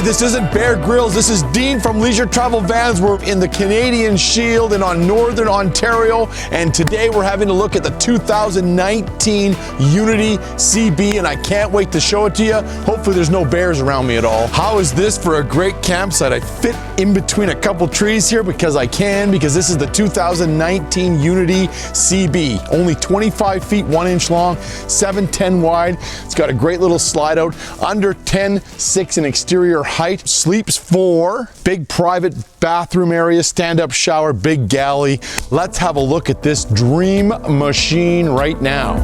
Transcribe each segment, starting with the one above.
this isn't Bear Grylls. This is Dean from Leisure Travel Vans. We're in the Canadian Shield and on Northern Ontario, and today we're having a look at the 2019 Unity CB, and I can't wait to show it to you. Hopefully there's no bears around me at all. How is this for a great campsite? I fit in between a couple trees here because this is the 2019 Unity CB. Only 25 feet 1 inch long, 7'10" wide. It's got a great little slide out, under 10.6 in exterior height. Sleeps 4, big private bathroom area, stand-up shower, big galley. Let's have a look at this dream machine right now.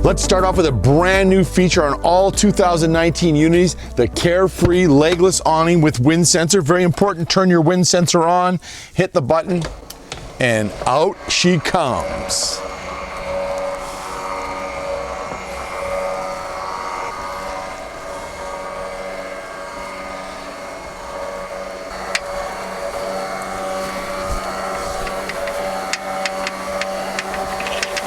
Let's start off with a brand new feature on all 2019 Unities, the Carefree Legless awning with wind sensor. Very important, turn your wind sensor on, hit the button, and out she comes.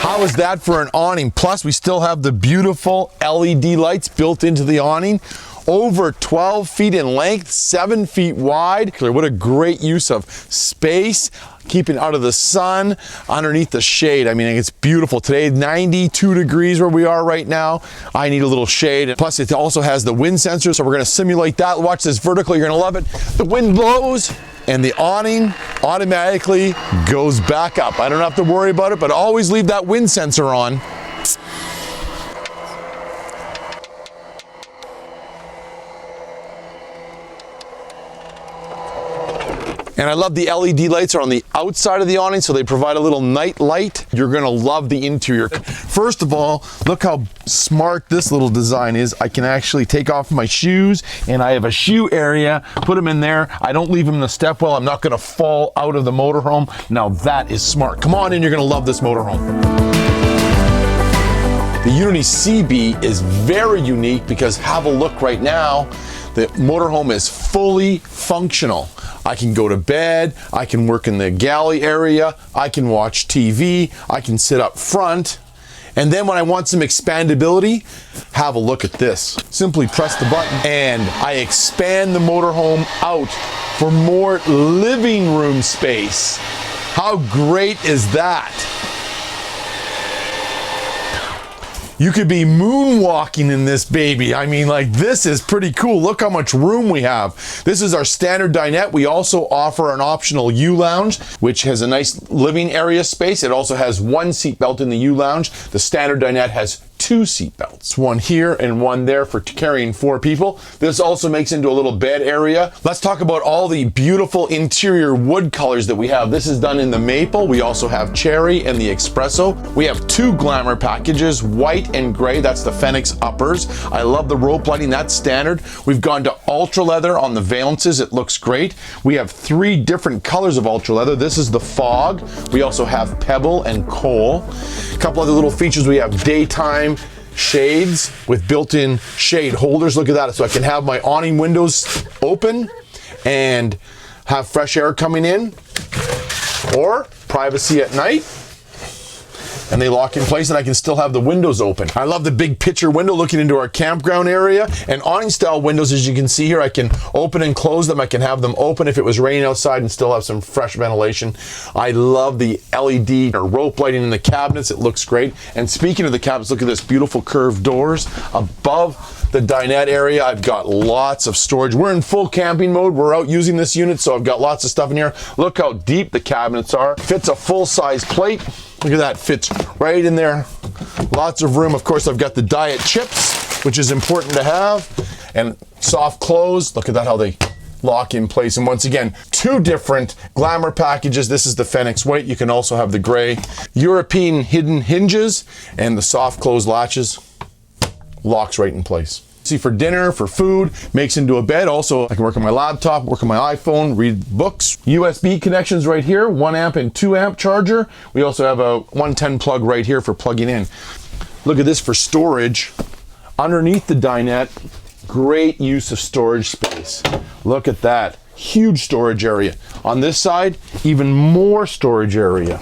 How is that for an awning? Plus, we still have the beautiful LED lights built into the awning. Over 12 feet in length, 7 feet wide. What a great use of space, keeping out of the sun, underneath the shade. I mean, it's beautiful. Today, 92 degrees where we are right now. I need a little shade. Plus, it also has the wind sensor, so we're gonna simulate that. Watch this vertical, you're gonna love it. The wind blows, and the awning automatically goes back up. I don't have to worry about it, but always leave that wind sensor on. And I love the LED lights are on the outside of the awning, so they provide a little night light. You're gonna love the interior. First of all, look how smart this little design is. I can actually take off my shoes, and I have a shoe area, put them in there. I don't leave them in the stepwell. I'm not gonna fall out of the motorhome. Now that is smart. Come on in, you're gonna love this motorhome. The Unity CB is very unique because have a look right now. The motorhome is fully functional. I can go to bed, I can work in the galley area, I can watch TV, I can sit up front. And then when I want some expandability, have a look at this. Simply press the button and I expand the motorhome out for more living room space. How great is that? You could be moonwalking in this baby. I mean, like, this is pretty cool. Look how much room we have. This is our standard dinette. We also offer an optional U-Lounge, which has a nice living area space. It also has 1 seat belt in the U-Lounge. The standard dinette has 2 seat belts, 1 here and 1 there for carrying 4 people. This also makes into a little bed area. Let's talk about all the beautiful interior wood colors that we have. This is done in the maple. We also have cherry and the espresso. We have 2 glamour packages, white and gray. That's the Phoenix uppers. I love the rope lighting. That's standard. We've gone to ultra leather on the valances. It looks great. We have 3 different colors of ultra leather. This is the fog. We also have pebble and coal. A couple other little features. We have daytime shades with built-in shade holders. Look at that. So I can have my awning windows open and have fresh air coming in, or privacy at night. And they lock in place, and I can still have the windows open. I love the big picture window looking into our campground area. And awning style windows, as you can see here, I can open and close them. I can have them open if it was raining outside and still have some fresh ventilation. I love the LED or rope lighting in the cabinets. It looks great. And speaking of the cabinets, look at this beautiful curved doors. Above the dinette area, I've got lots of storage. We're in full camping mode. We're out using this unit, so I've got lots of stuff in here. Look how deep the cabinets are. Fits a full-size plate. Look at that, fits right in there. Lots of room. Of course, I've got the diet chips, which is important to have, and soft close. Look at that, how they lock in place. And once again, 2 different glamour packages. This is the Phoenix white. You can also have the gray. European hidden hinges and the soft close latches. Locks right in place. See, for dinner, for food, makes into a bed. Also, I can work on my laptop, work on my iPhone, read books. USB connections right here, 1 amp and 2 amp charger. We also have a 110 plug right here for plugging in. Look at this for storage. Underneath the dinette, great use of storage space. Look at that, huge storage area. On this side, even more storage area.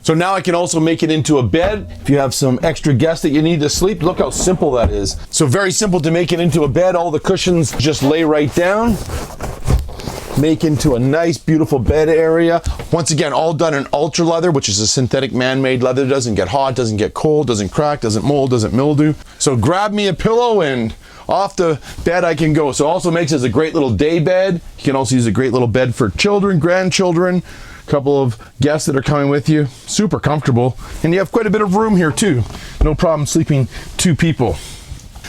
So now I can also make it into a bed. If you have some extra guests that you need to sleep, look how simple that is. So very simple to make it into a bed. All the cushions just lay right down. Make into a nice, beautiful bed area. Once again, all done in ultra leather, which is a synthetic man-made leather. Doesn't get hot, doesn't get cold, doesn't crack, doesn't mold, doesn't mildew. So grab me a pillow and off the bed I can go. So it also makes it a great little day bed. You can also use a great little bed for children, grandchildren, a couple of guests that are coming with you. Super comfortable. And you have quite a bit of room here too. No problem sleeping 2 people.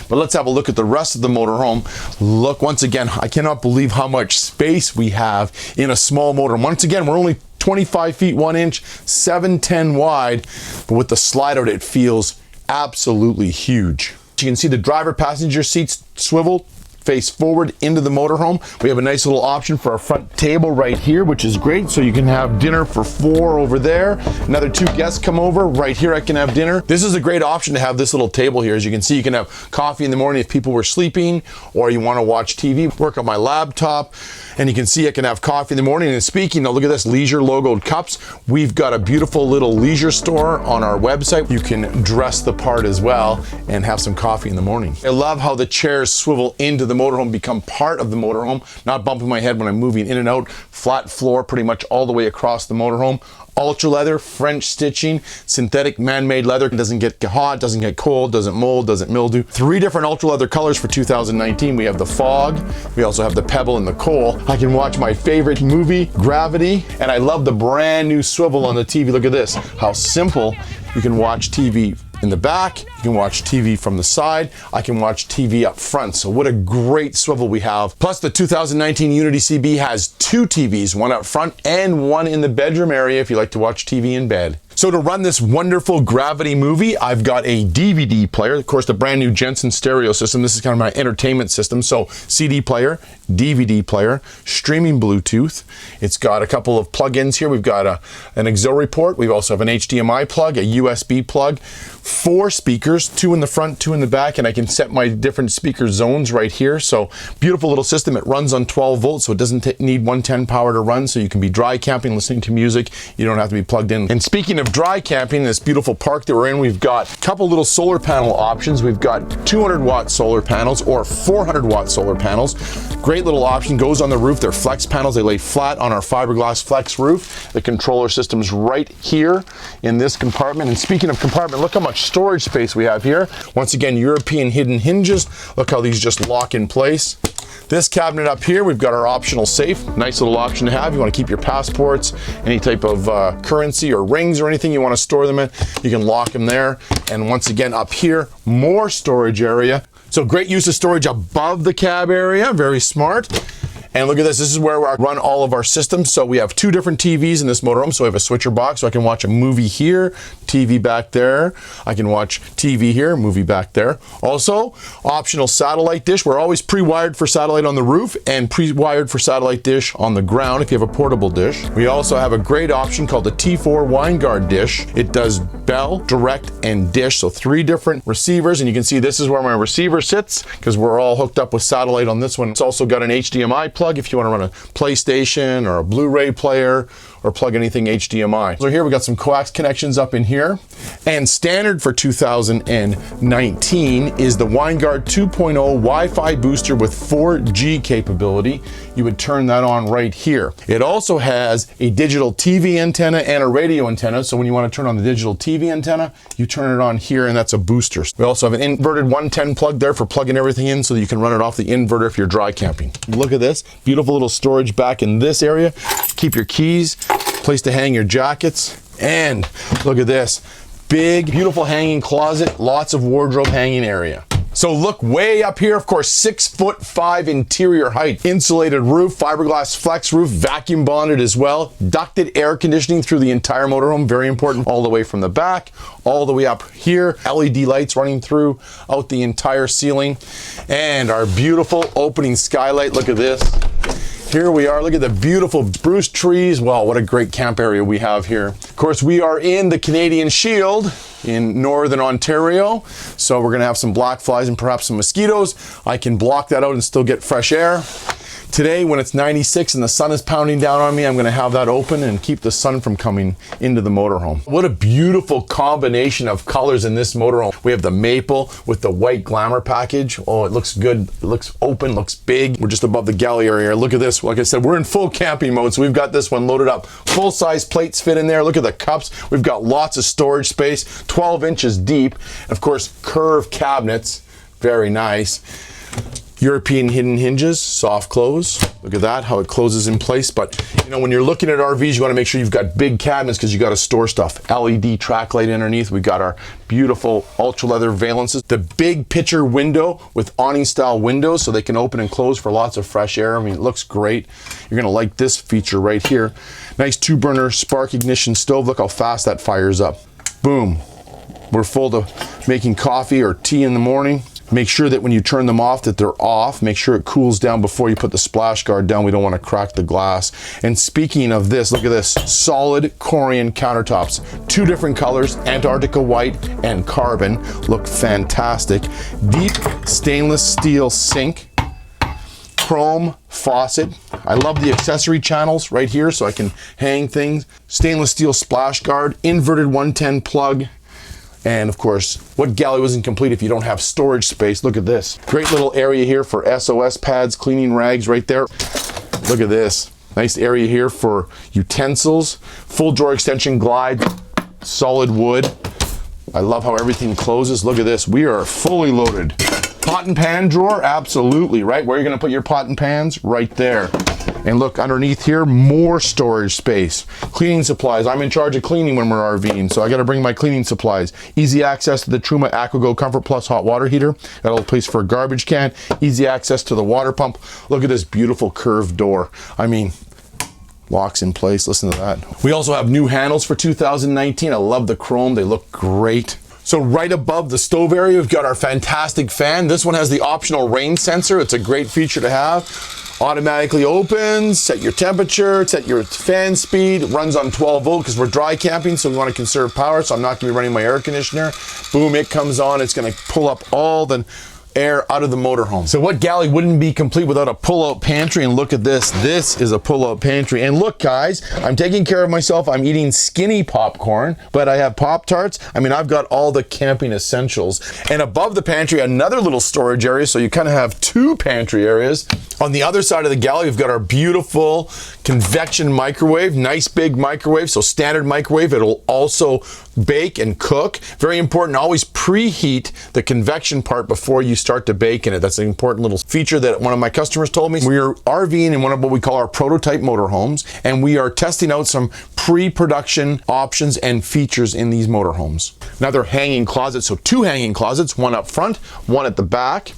But let's have a look at the rest of the motorhome. Look, once again, I cannot believe how much space we have in a small motorhome. Once again, we're only 25 feet 1 inch, 710 wide, but with the slide out, it feels absolutely huge. You can see the driver passenger seats swivel face forward into the motorhome. We have a nice little option for our front table right here, which is great. So you can have dinner for 4 over there. Another 2 guests come over. Right here I can have dinner. This is a great option to have this little table here. As you can see, you can have coffee in the morning if people were sleeping or you want to watch TV, work on my laptop. And you can see I can have coffee in the morning. And speaking of, look at this, leisure logoed cups. We've got a beautiful little leisure store on our website. You can dress the part as well and have some coffee in the morning. I love how the chairs swivel into the motorhome, become part of the motorhome, not bumping my head when I'm moving in and out. Flat floor pretty much all the way across the motorhome. Ultra leather, French stitching, synthetic man-made leather. It doesn't get hot, doesn't get cold, doesn't mold, doesn't mildew. 3 different ultra leather colors for 2019. We have the fog, we also have the pebble and the coal. I can watch my favorite movie, Gravity, and I love the brand new swivel on the TV. Look at this, how simple. You can watch TV in the back, you can watch TV from the side, I can watch TV up front. So what a great swivel we have. Plus the 2019 Unity CB has 2 TVs, one up front and one in the bedroom area if you like to watch TV in bed. So to run this wonderful Gravity movie, I've got a DVD player, of course the brand new Jensen stereo system. This is kind of my entertainment system. So CD player, DVD player, streaming Bluetooth. It's got a couple of plug-ins here. We've got an auxiliary port. We also have an HDMI plug, a USB plug, 4 speakers, 2 in the front, 2 in the back, and I can set my different speaker zones right here. So beautiful little system. It runs on 12 volts, so it doesn't need 110 power to run, so you can be dry camping, listening to music. You don't have to be plugged in. And speaking of dry camping, this beautiful park that we're in, we've got a couple little solar panel options. We've got 200 watt solar panels or 400 watt solar panels. Great little option, goes on the roof. They're flex panels. They lay flat on our fiberglass flex roof. The controller system's right here in this compartment. And speaking of compartment, look how much storage space we have here. Once again, European hidden hinges. Look how these just lock in place. This cabinet up here, we've got our optional safe. Nice little option to have. You want to keep your passports, any type of currency or rings or anything you want to store them in, you can lock them there. And once again, up here, more storage area. So great use of storage above the cab area, very smart. And look at this, this is where I run all of our systems. So we have 2 different TVs in this motorhome. So we have a switcher box, so I can watch a movie here, TV back there. I can watch TV here, movie back there. Also, optional satellite dish. We're always pre-wired for satellite on the roof and pre-wired for satellite dish on the ground if you have a portable dish. We also have a great option called the T4 WineGuard dish. It does Bell, Direct, and Dish. So 3 different receivers. And you can see this is where my receiver sits because we're all hooked up with satellite on this one. It's also got an HDMI plug if you want to run a PlayStation or a Blu-ray player or plug anything HDMI. So here we got some coax connections up in here. And standard for 2019 is the WineGuard 2.0 Wi-Fi booster with 4G capability. You would turn that on right here. It also has a digital TV antenna and a radio antenna. So when you want to turn on the digital TV antenna, you turn it on here and that's a booster. We also have an inverted 110 plug there for plugging everything in so that you can run it off the inverter if you're dry camping. Look at this, beautiful little storage back in this area. Keep your keys, place to hang your jackets, and look at this, big, beautiful hanging closet, lots of wardrobe hanging area. So look way up here, of course, 6'5" interior height, insulated roof, fiberglass flex roof, vacuum bonded as well, ducted air conditioning through the entire motorhome, very important, all the way from the back, all the way up here, LED lights running through out the entire ceiling, and our beautiful opening skylight, look at this. Here we are, look at the beautiful spruce trees. Wow, what a great camp area we have here. Of course, we are in the Canadian Shield in Northern Ontario. So we're gonna have some black flies and perhaps some mosquitoes. I can block that out and still get fresh air. Today, when it's 96 and the sun is pounding down on me, I'm gonna have that open and keep the sun from coming into the motorhome. What a beautiful combination of colors in this motorhome. We have the maple with the white glamour package. Oh, it looks good. It looks open, looks big. We're just above the galley area. Look at this. Like I said, we're in full camping mode, so we've got this one loaded up. Full-size plates fit in there. Look at the cups. We've got lots of storage space, 12 inches deep. And of course, curved cabinets. Very nice. European hidden hinges, soft close. Look at that, how it closes in place. But you know, when you're looking at RVs, you want to make sure you've got big cabinets because you got to store stuff. LED track light underneath. We got our beautiful ultra leather valances. The big picture window with awning style windows so they can open and close for lots of fresh air. I mean, it looks great. You're gonna like this feature right here. Nice 2-burner spark ignition stove. Look how fast that fires up. Boom. We're full to making coffee or tea in the morning. Make sure that when you turn them off that they're off. Make sure it cools down before you put the splash guard down. We don't want to crack the glass. And speaking of this, look at this. Solid Corian countertops. 2 different colors, Antarctica white and carbon. Look fantastic. Deep stainless steel sink. Chrome faucet. I love the accessory channels right here so I can hang things. Stainless steel splash guard. Inverted 110 plug. And of course, what galley wasn't complete if you don't have storage space? Look at this. Great little area here for SOS pads, cleaning rags right there. Look at this. Nice area here for utensils. Full drawer extension glide, solid wood. I love how everything closes. Look at this. We are fully loaded. Pot and pan drawer, absolutely, right? Where are you gonna put your pot and pans? Right there. And look underneath here, more storage space. Cleaning supplies. I'm in charge of cleaning when we're RVing, so I gotta bring my cleaning supplies. Easy access to the Truma AquaGo Comfort Plus hot water heater. Got a little place for a garbage can. Easy access to the water pump. Look at this beautiful curved door. I mean, locks in place, listen to that. We also have new handles for 2019. I love the chrome, they look great. So right above the stove area, we've got our fantastic fan. This one has the optional rain sensor. It's a great feature to have. Automatically opens, set your temperature, set your fan speed, runs on 12 volt because we're dry camping, so we want to conserve power, so I'm not going to be running my air conditioner. Boom, it comes on. It's going to pull up all the air out of the motorhome. So what galley wouldn't be complete without a pull-out pantry? And look at this. This is a pull-out pantry. And look, guys, I'm taking care of myself. I'm eating skinny popcorn, but I have Pop-Tarts. I mean, I've got all the camping essentials. And above the pantry, another little storage area, so you kind of have 2 pantry areas. On the other side of the galley, we've got our beautiful convection microwave. Nice big microwave, so standard microwave. It'll also bake and cook. Very important, always preheat the convection part before you start to bake in it. That's an important little feature that one of my customers told me. We are RVing in one of what we call our prototype motorhomes, and we are testing out some pre-production options and features in these motorhomes. Another hanging closet, so 2 hanging closets, one up front, one at the back.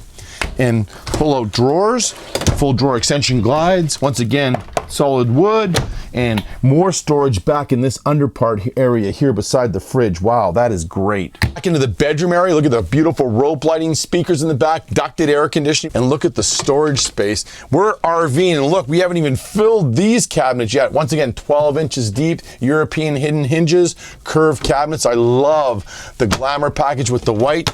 And pull-out drawers, full drawer extension glides, once again solid wood, and more storage back in this under part area here beside the fridge. Wow, that is great. Back into the bedroom area, look at the beautiful rope lighting, speakers in the back, ducted air conditioning, and look at the storage space. We're RVing, and look, we haven't even filled these cabinets yet. Once again, 12 inches deep, European hidden hinges, curved cabinets. I love the glamour package with the white.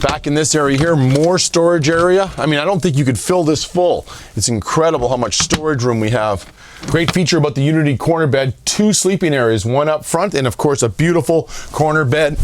Back in this area here, more storage area. I mean, I don't think you could fill this full. It's incredible how much storage room we have. Great feature about the Unity corner bed, 2 sleeping areas, one up front, and of course a beautiful corner bed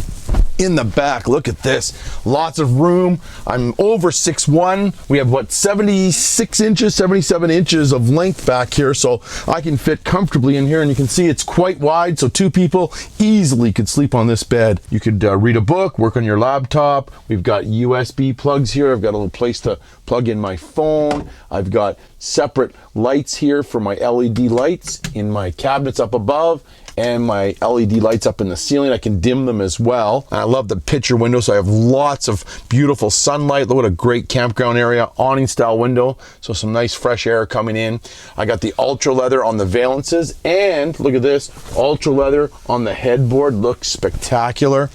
in the back. Look at this. Lots of room. I'm over 6'1". We have what, 76 inches, 77 inches of length back here, so I can fit comfortably in here, and you can see it's quite wide, so 2 people easily could sleep on this bed. You could read a book, work on your laptop. We've got USB plugs here. I've got a little place to plug in my phone. I've got separate lights here for my LED lights in my cabinets up above, and my LED lights up in the ceiling. I can dim them as well. And I love the picture window, so I have lots of beautiful sunlight. Look what a great campground area, awning style window, so some nice fresh air coming in. I got the ultra leather on the valances, and look at this, ultra leather on the headboard. Looks spectacular.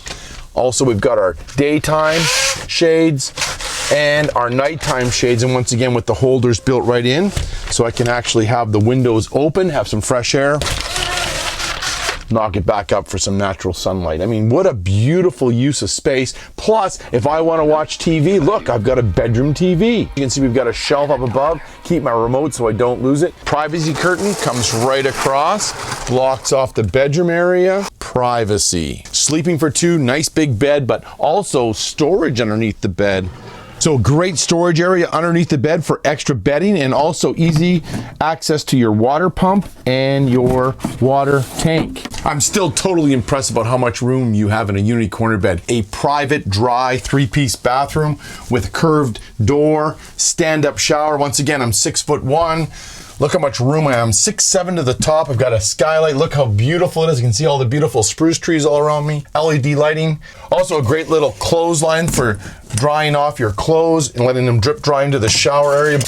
Also, we've got our daytime shades and our nighttime shades, and once again with the holders built right in, so I can actually have the windows open, have some fresh air. knock it back up for some natural sunlight. I mean, what a beautiful use of space. Plus, if I want to watch TV, look, I've got a bedroom TV. You can see we've got a shelf up above, keep my remote so I don't lose it. Privacy curtain comes right across, blocks off the bedroom area. Privacy. Sleeping for two, nice big bed, but also storage underneath the bed. So great storage area underneath the bed for extra bedding, and also easy access to your water pump and your water tank. I'm still totally impressed about how much room you have in a Unity corner bed. A private, dry, 3-piece bathroom with a curved door, stand-up shower. Once again, I'm 6'1". Look how much room I have. I'm 6'7" to the top. I've got a skylight. Look how beautiful it is. You can see all the beautiful spruce trees all around me. LED lighting. Also a great little clothesline for drying off your clothes and letting them drip dry into the shower area.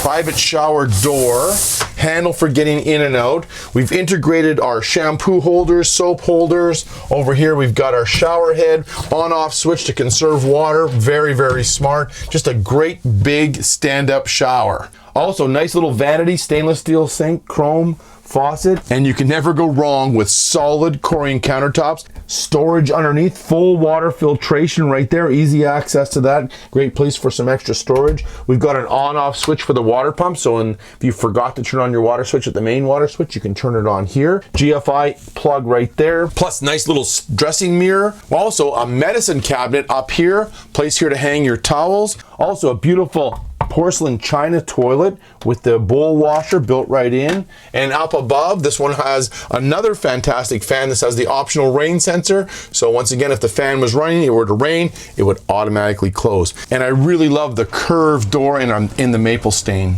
Private shower door. Handle for getting in and out. We've integrated our shampoo holders, soap holders. Over here we've got our shower head, on-off switch to conserve water. Very, very smart. Just a great big stand-up shower. Also, nice little vanity, stainless steel sink, chrome faucet, and you can never go wrong with solid Corian countertops. Storage underneath, full water filtration right there, easy access to that. Great place for some extra storage. We've got an on-off switch for the water pump, so if you forgot to turn on your water switch at the main water switch, you can turn it on here. GFI plug right there, plus nice little dressing mirror. Also a medicine cabinet up here, place here to hang your towels. Also a beautiful porcelain china toilet with the bowl washer built right in. And up above, this one has another fantastic fan. This has the optional rain sensor. So once again, if the fan was running, it were to rain, it would automatically close. And I really love the curved door in the maple stain.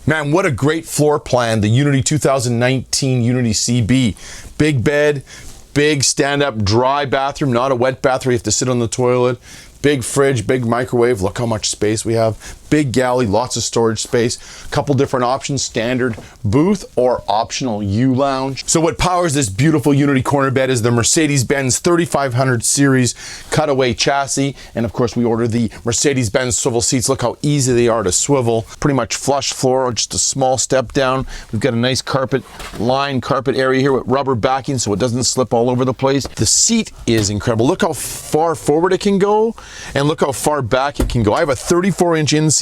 Man, what a great floor plan, the Unity 2019 Unity CB. Big bed, big stand-up dry bathroom, not a wet bathroom, you have to sit on the toilet. Big fridge, big microwave, look how much space we have. Big galley, lots of storage space. A couple different options, standard booth or optional U-lounge. So what powers this beautiful Unity corner bed is the Mercedes-Benz 3500 series cutaway chassis. And of course we ordered the Mercedes-Benz swivel seats. Look how easy they are to swivel. Pretty much flush floor, just a small step down. We've got a nice carpet area here with rubber backing so it doesn't slip all over the place. The seat is incredible. Look how far forward it can go and look how far back it can go. I have a 34-inch inseam.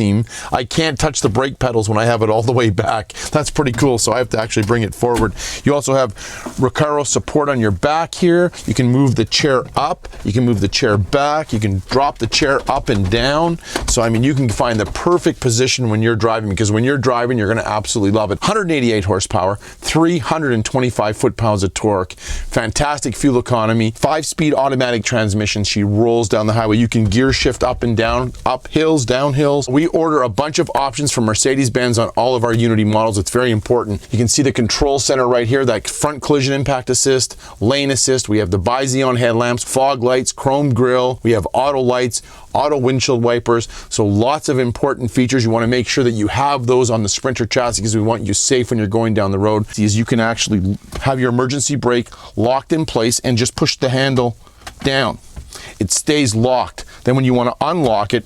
I can't touch the brake pedals when I have it all the way back. That's pretty cool, so I have to actually bring it forward. You also have Recaro support on your back here. You can move the chair up, you can move the chair back, you can drop the chair up and down. So I mean, you can find the perfect position when you're driving, because when you're driving, you're gonna absolutely love it. 188 horsepower, 325 foot-pounds of torque, fantastic fuel economy, 5-speed automatic transmission. She rolls down the highway. You can gear shift up and down, up hills, down hills. We order a bunch of options from Mercedes-Benz on all of our Unity models. It's very important. You can see the control center right here, that front collision impact assist, lane assist. We have the bi-xenon headlamps, fog lights, chrome grille. We have auto lights, auto windshield wipers. So lots of important features. You want to make sure that you have those on the Sprinter chassis because we want you safe when you're going down the road. See, as you can actually have your emergency brake locked in place and just push the handle down. It stays locked. Then when you want to unlock it,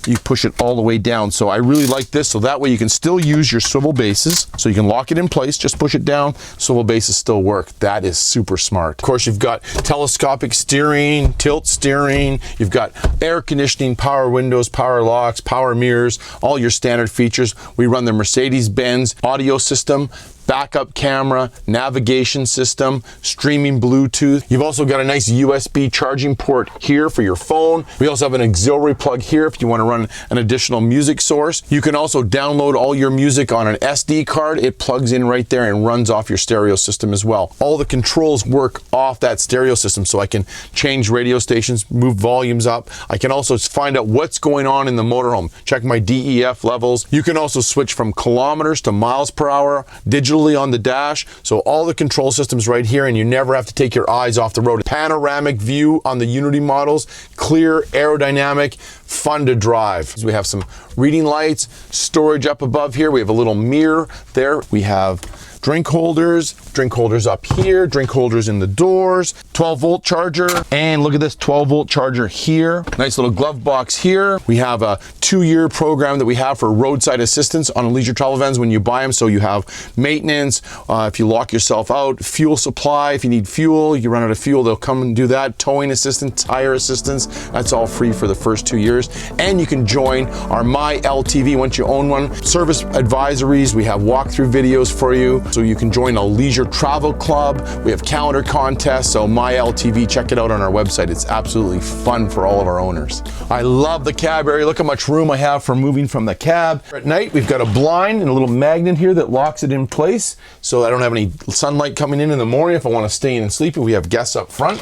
you push it all the way down. So I really like this, so that way you can still use your swivel bases. So you can lock it in place, just push it down, swivel bases still work. That is super smart. Of course, you've got telescopic steering, tilt steering, you've got air conditioning, power windows, power locks, power mirrors, all your standard features. We run the Mercedes-Benz audio system, backup camera, navigation system, streaming Bluetooth. You've also got a nice USB charging port here for your phone. We also have an auxiliary plug here if you want to run an additional music source. You can also download all your music on an SD card. It plugs in right there and runs off your stereo system as well. All the controls work off that stereo system, so I can change radio stations, move volumes up. I can also find out what's going on in the motorhome, check my DEF levels. You can also switch from kilometers to miles per hour, digitally on the dash. So all the control systems right here, and you never have to take your eyes off the road. Panoramic view on the Unity models, clear, aerodynamic, fun to drive. We have some reading lights, storage up above here. We have a little mirror there. We have drink holders up here, drink holders in the doors, 12-volt charger, and look at this 12-volt charger here. Nice little glove box here. We have a 2-year program that we have for Roadside Assistance on leisure travel vans when you buy them. So you have maintenance, if you lock yourself out, fuel supply, if you need fuel, you run out of fuel, they'll come and do that. Towing assistance, tire assistance, that's all free for the first 2 years. And you can join our My LTV once you own one. Service advisories, we have walkthrough videos for you. So you can join a leisure travel club. We have calendar contests, so My LTV, check it out on our website. It's absolutely fun for all of our owners. I love the cab area. Look how much room I have for moving from the cab. At night, we've got a blind and a little magnet here that locks it in place, so I don't have any sunlight coming in the morning if I want to stay in and sleep. We have guests up front.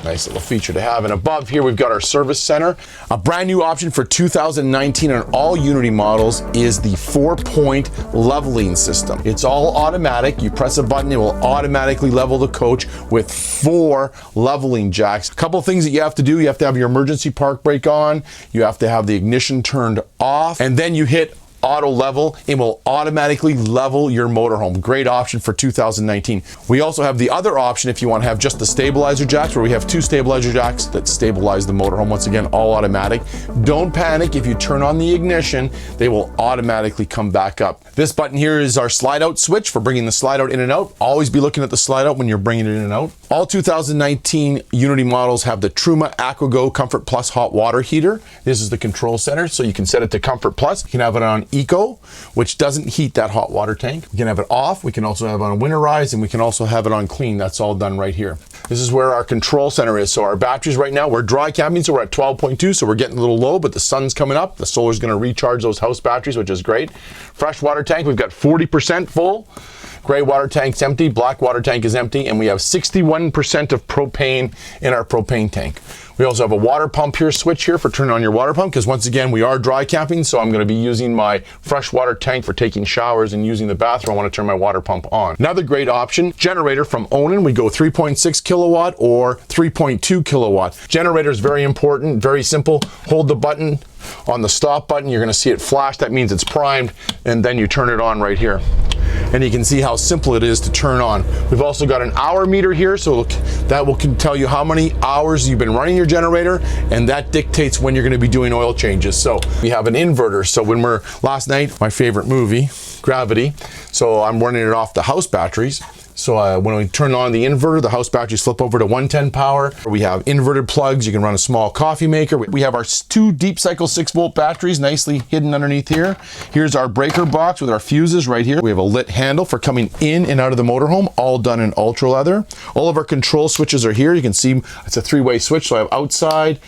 Nice little feature to have. And above here, we've got our service center. A brand new option for 2019 on all Unity models is the 4-point leveling system. It's all automatic. You press a button, it will automatically level the coach with 4 leveling jacks. A couple of things that you have to do. You have to have your emergency park brake on. You have to have the ignition turned off. And then you hit auto level, it will automatically level your motorhome. Great option for 2019. We also have the other option if you want to have just the stabilizer jacks, where we have 2 stabilizer jacks that stabilize the motorhome. Once again, all automatic. Don't panic, if you turn on the ignition, they will automatically come back up. This button here is our slide out switch for bringing the slide out in and out. Always be looking at the slide out when you're bringing it in and out. All 2019 Unity models have the Truma AquaGo Comfort Plus hot water heater. This is the control center, so you can set it to Comfort Plus. You can have it on Eco, which doesn't heat that hot water tank. We can have it off. We can also have it on winterize, and we can also have it on clean. That's all done right here. This is where our control center is. So our batteries right now, we're dry camping, so we're at 12.2, so we're getting a little low, but the sun's coming up. The solar's gonna recharge those house batteries, which is great. Freshwater tank, we've got 40% full. Gray water tank's empty, black water tank is empty, and we have 61% of propane in our propane tank. We also have a water pump here, switch here for turning on your water pump, because once again, we are dry camping, so I'm gonna be using my freshwater tank for taking showers and using the bathroom. I wanna turn my water pump on. Another great option, generator from Awning. We go 3.6 kilowatt or 3.2 kilowatt. Generator is very important, very simple. Hold the button on the stop button, you're gonna see it flash. That means it's primed, and then you turn it on right here. And you can see how simple it is to turn on. We've also got an hour meter here, so that will tell you how many hours you've been running your generator, and that dictates when you're gonna be doing oil changes. So we have an inverter. So when last night, my favorite movie, Gravity, so I'm running it off the house batteries. So when we turn on the inverter, the house batteries flip over to 110 power. We have inverted plugs. You can run a small coffee maker. We have our 2 deep cycle 6-volt batteries nicely hidden underneath here. Here's our breaker box with our fuses right here. We have a lit handle for coming in and out of the motorhome, all done in ultra leather. All of our control switches are here. You can see it's a 3-way switch. So I have outside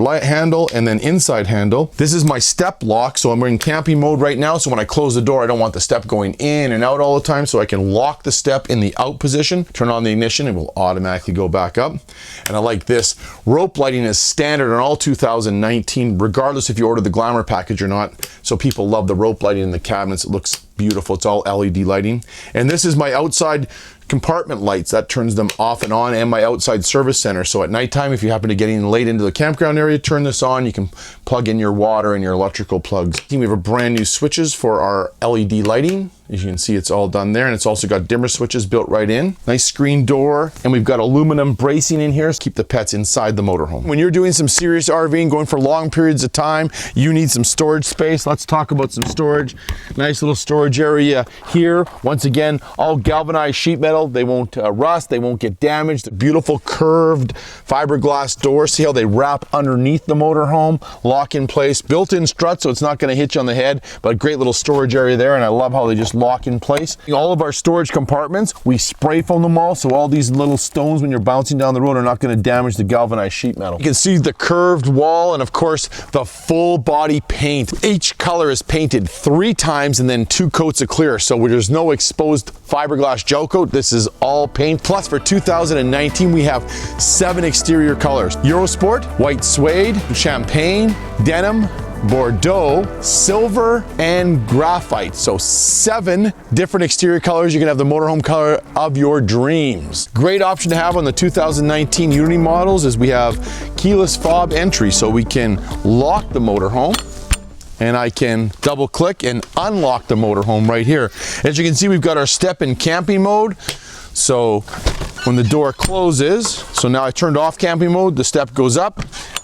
light handle, and then inside handle. This is my step lock, so I'm in camping mode right now, so when I close the door, I don't want the step going in and out all the time, so I can lock the step in the out position, turn on the ignition, it will automatically go back up. And I like this. Rope lighting is standard on all 2019, regardless if you order the Glamour package or not, so people love the rope lighting in the cabinets. It looks beautiful. It's all LED lighting. And this is my outside compartment lights that turns them off and on, and my outside service center. So at nighttime, if you happen to get in late into the campground area, turn this on. You can plug in your water and your electrical plugs. We have a brand new switches for our LED lighting. As you can see, it's all done there, and it's also got dimmer switches built right in. Nice screen door, and we've got aluminum bracing in here to keep the pets inside the motorhome. When you're doing some serious RVing, going for long periods of time, you need some storage space. Let's talk about some storage. Nice little storage area here. Once again, all galvanized sheet metal. They won't rust, they won't get damaged. The beautiful curved fiberglass doors. See how they wrap underneath the motorhome, lock in place. Built-in strut, so it's not gonna hit you on the head, but great little storage area there, and I love how they just lock in place. All of our storage compartments, we spray foam them all, so all these little stones when you're bouncing down the road are not going to damage the galvanized sheet metal. You can see the curved wall, and of course the full body paint. Each color is painted 3 times and then 2 coats of clear, so there's no exposed fiberglass gel coat. This is all paint. Plus for 2019 we have 7 exterior colors: Eurosport, white suede, champagne, denim, Bordeaux, silver, and graphite. So 7 different exterior colors. You can have the motorhome color of your dreams. Great option to have on the 2019 Unity models is we have keyless fob entry, so we can lock the motorhome, and I can double click and unlock the motorhome right here. As you can see, we've got our step in camping mode. So when the door closes, so now I turned off camping mode, the step goes up.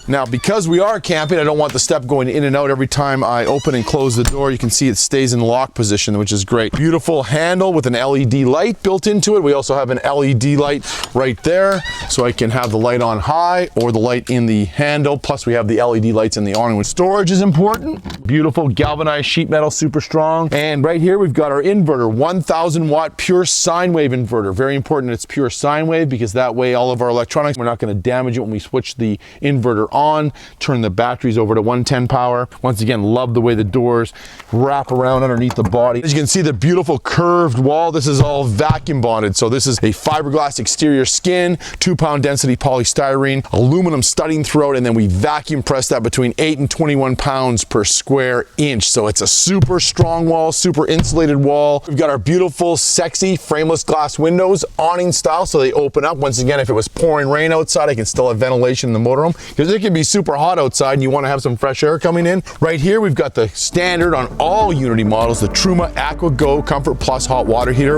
Now, because we are camping, I don't want the step going in and out every time I open and close the door. You can see it stays in lock position, which is great. Beautiful handle with an LED light built into it. We also have an LED light right there, so I can have the light on high or the light in the handle. Plus we have the LED lights in the awning. Storage is important. Beautiful galvanized sheet metal, super strong. And right here we've got our inverter, 1000 watt pure sine wave inverter. Very important it's pure sine wave, because that way all of our electronics, we're not going to damage it when we switch the inverter on, turn the batteries over to 110 power. Once again, love the way the doors wrap around underneath the body. As you can see, the beautiful curved wall, this is all vacuum bonded. So this is a fiberglass exterior skin, 2-pound density polystyrene, aluminum studding throughout, and then we vacuum press that between 8 and 21 pounds per square inch. So it's a super strong wall, super insulated wall. We've got our beautiful, sexy frameless glass windows, awning style, so they open up. Once again, if it was pouring rain outside, I can still have ventilation in the motorhome, because it can be super hot outside and you want to have some fresh air coming in. Right here, we've got the standard on all Unity models, the Truma Aqua Go Comfort Plus hot water heater.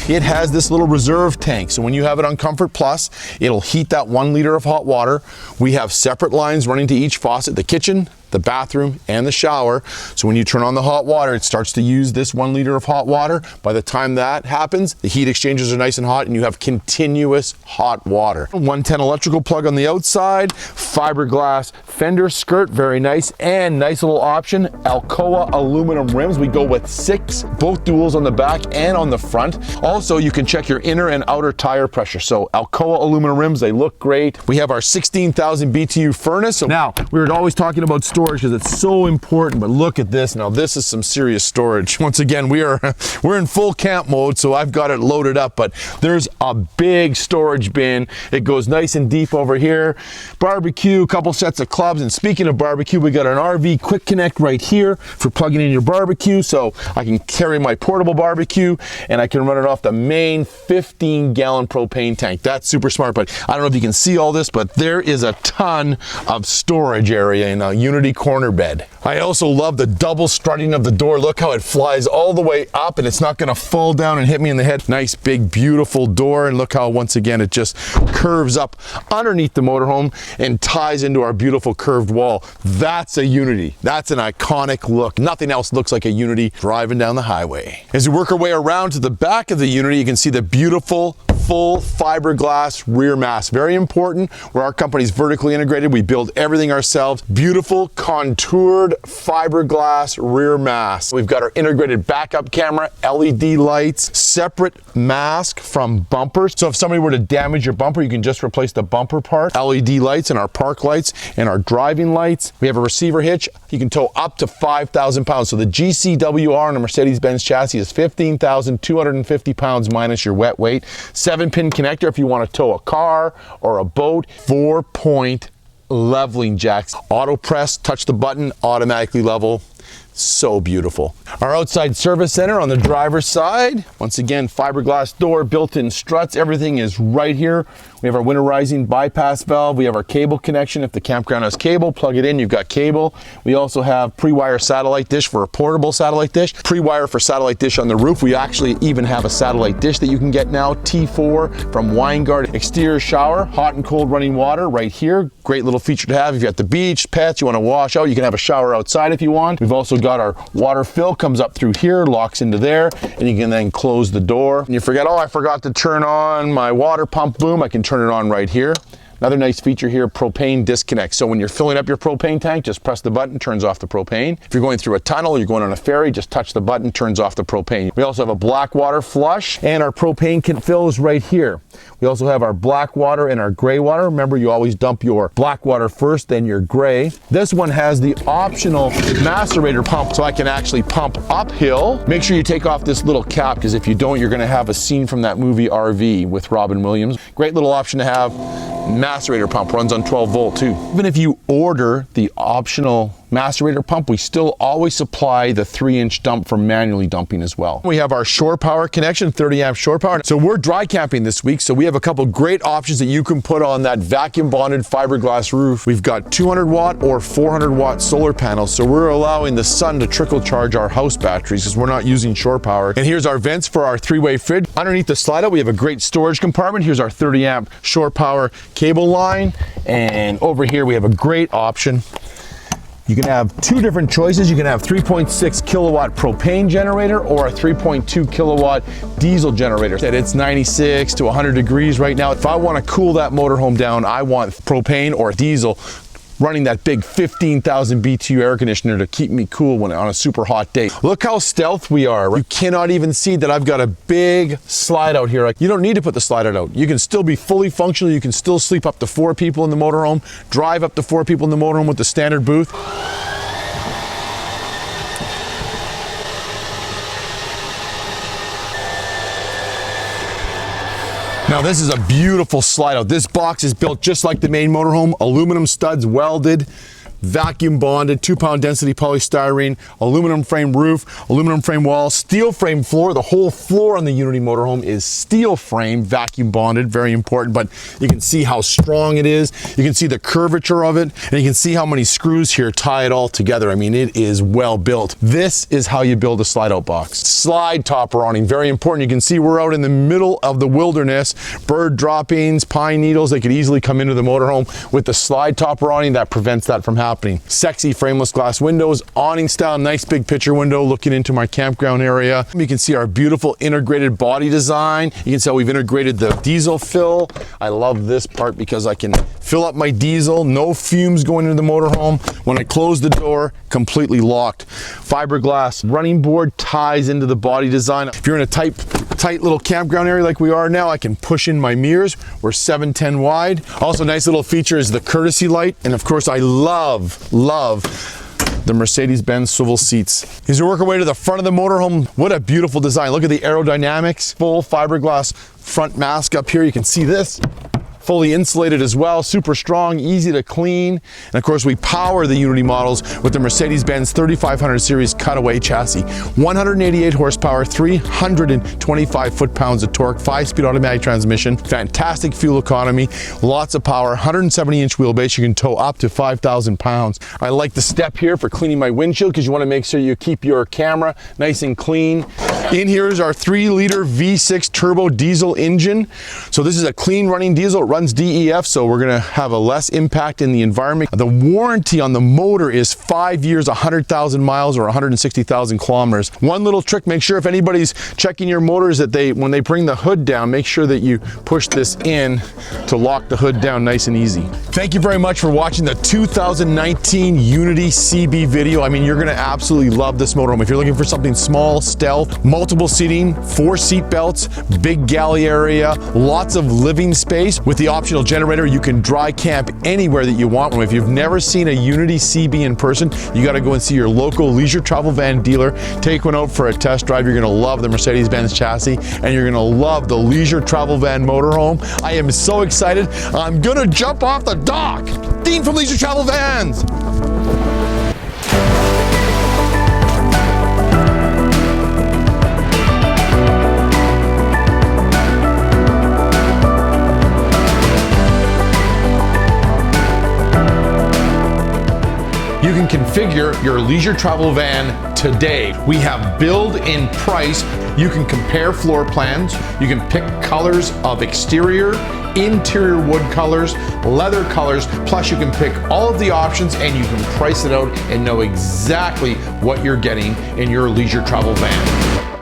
It has this little reserve tank, so when you have it on Comfort Plus, it'll heat that 1 liter of hot water. We have separate lines running to each faucet, the kitchen, the bathroom, and the shower. So when you turn on the hot water, it starts to use this 1 liter of hot water. By the time that happens, the heat exchangers are nice and hot and you have continuous hot water. 110 electrical plug on the outside, fiberglass fender skirt, very nice, and nice little option, Alcoa aluminum rims. We go with 6, both duals on the back and on the front. Also, you can check your inner and outer tire pressure. So Alcoa aluminum rims, they look great. We have our 16,000 BTU furnace. So now, we were always talking about storage because it's so important, but look at this. Now this is some serious storage. Once again, we're in full camp mode, so I've got it loaded up, but there's a big storage bin. It goes nice and deep over here. Barbecue, a couple sets of clubs, and speaking of barbecue, we got an RV quick connect right here for plugging in your barbecue, so I can carry my portable barbecue and I can run it off the main 15-gallon propane tank. That's super smart, but I don't know if you can see all this, but there is a ton of storage area in a Unity corner bed. I also love the double strutting of the door. Look how it flies all the way up and it's not going to fall down and hit me in the head. Nice big beautiful door, and look how once again it just curves up underneath the motorhome and ties into our beautiful curved wall. That's a Unity. That's an iconic look. Nothing else looks like a Unity driving down the highway. As we work our way around to the back of the Unity, you can see the beautiful full fiberglass rear mast. Very important. Where our company's vertically integrated, we build everything ourselves. Beautiful contoured fiberglass rear mast. We've got our integrated backup camera, LED lights, separate mask from bumpers. So if somebody were to damage your bumper, you can just replace the bumper part. LED lights and our park lights and our driving lights. We have a receiver hitch. You can tow up to 5,000 pounds. So the GCWR on a Mercedes-Benz chassis is 15,250 pounds minus your wet weight. 7-pin connector if you want to tow a car or a boat. 4-point leveling jacks. Auto press, touch the button, automatically level. So beautiful. Our outside service center on the driver's side. Once again, fiberglass door, built-in struts. Everything is right here. We have our winterizing bypass valve. We have our cable connection. If the campground has cable, plug it in, you've got cable. We also have pre-wire satellite dish for a portable satellite dish. Pre-wire for satellite dish on the roof. We actually even have a satellite dish that you can get now. T4 from Winegard. Exterior shower, hot and cold running water right here. Great little feature to have. If you're at the beach, pets, you want to wash out, you can have a shower outside if you want. We've also got our water fill, comes up through here, locks into there, and you can then close the door. And you forget, oh, I forgot to turn on my water pump, boom, I can turn it on right here. Another nice feature here, Propane Disconnects. So when you're filling up your propane tank, just press the button, turns off the propane. If you're going through a tunnel, you're going on a ferry, just touch the button, turns off the propane. We also have a black water flush, and our propane can fill is right here. We also have our black water and our gray water. Remember, you always dump your black water first, then your gray. This one has the optional Macerator pump, so I can actually pump uphill. Make sure you take off this little cap, because if you don't, you're gonna have a scene from that movie RV with Robin Williams. Great little option to have. Macerator pump runs on 12 volt too. Even if you order the optional Macerator pump, we still always supply the 3-inch dump for manually dumping as well. We have our shore power connection, 30 amp shore power. So we're dry camping this week, so we have a couple great options that you can put on that vacuum bonded fiberglass roof. We've got 200 watt or 400 watt solar panels, so we're allowing the sun to trickle charge our house batteries because we're not using shore power. And here's our vents for our 3-way fridge. Underneath the slide out, we have a great storage compartment. Here's our 30 amp shore power cable line. And over here, we have a great option. You can have 2 different choices. You can have 3.6 kilowatt propane generator or a 3.2 kilowatt diesel generator. It's 96 to 100 degrees right now. If I want to cool that motorhome down, I want propane or diesel running that big 15,000 BTU air conditioner to keep me cool when on a super hot day. Look how stealth we are. You cannot even see that I've got a big slide out here. You don't need to put the slide out. You can still be fully functional. You can still sleep up to 4 people in the motorhome, drive up to 4 people in the motorhome with the standard booth. Now this is a beautiful slide out. This box is built just like the main motorhome, aluminum studs welded, vacuum bonded, 2-pound density polystyrene, aluminum frame roof, aluminum frame wall, steel frame floor. The whole floor on the Unity motorhome is steel frame, vacuum bonded, very important, but you can see how strong it is. You can see the curvature of it, and you can see how many screws here tie it all together. I mean, it is well built. This is how you build a slide out box. Slide topper awning, very important. You can see we're out in the middle of the wilderness, bird droppings, pine needles, they could easily come into the motorhome. With the slide topper awning, that prevents that from happening. Sexy frameless glass windows, awning style, nice big picture window looking into my campground area. You can see our beautiful integrated body design. You can see how we've integrated the diesel fill. I love this part because I can fill up my diesel, no fumes going into the motorhome. When I close the door, completely locked. Fiberglass running board ties into the body design. If you're in a tight little campground area like we are now, I can push in my mirrors. We're 710 wide. Also, nice little feature is the courtesy light. And of course, I love the Mercedes-Benz swivel seats. As you work our way to the front of the motorhome, what a beautiful design. Look at the aerodynamics. Full fiberglass front mask up here. You can see this. Fully insulated as well, super strong, easy to clean. And of course, we power the Unity models with the Mercedes-Benz 3500 series cutaway chassis. 188 horsepower, 325 foot-pounds of torque, 5-speed automatic transmission, fantastic fuel economy, lots of power, 170-inch wheelbase. You can tow up to 5,000 pounds. I like the step here for cleaning my windshield because you want to make sure you keep your camera nice and clean. In here is our 3-liter V6 turbo diesel engine. So this is a clean running diesel. It runs DEF, so we're gonna have a less impact in the environment. The warranty on the motor is 5 years, 100,000 miles or 160,000 kilometers. One little trick, make sure if anybody's checking your motors that when they bring the hood down, make sure that you push this in to lock the hood down nice and easy. Thank you very much for watching the 2019 Unity CB video. I mean, you're gonna absolutely love this motorhome. If you're looking for something small, stealth, multiple seating, 4 seat belts, big galley area, lots of living space. With the optional generator, you can dry camp anywhere that you want. If you've never seen a Unity CB in person, you got to go and see your local leisure travel van dealer. Take one out for a test drive. You're going to love the Mercedes-Benz chassis, and you're going to love the leisure travel van motorhome. I am so excited. I'm going to jump off the dock. Dean from Leisure Travel Vans. You can configure your leisure travel van today. We have build-in price. You can compare floor plans. You can pick colors of exterior, interior wood colors, leather colors, plus you can pick all of the options and you can price it out and know exactly what you're getting in your leisure travel van.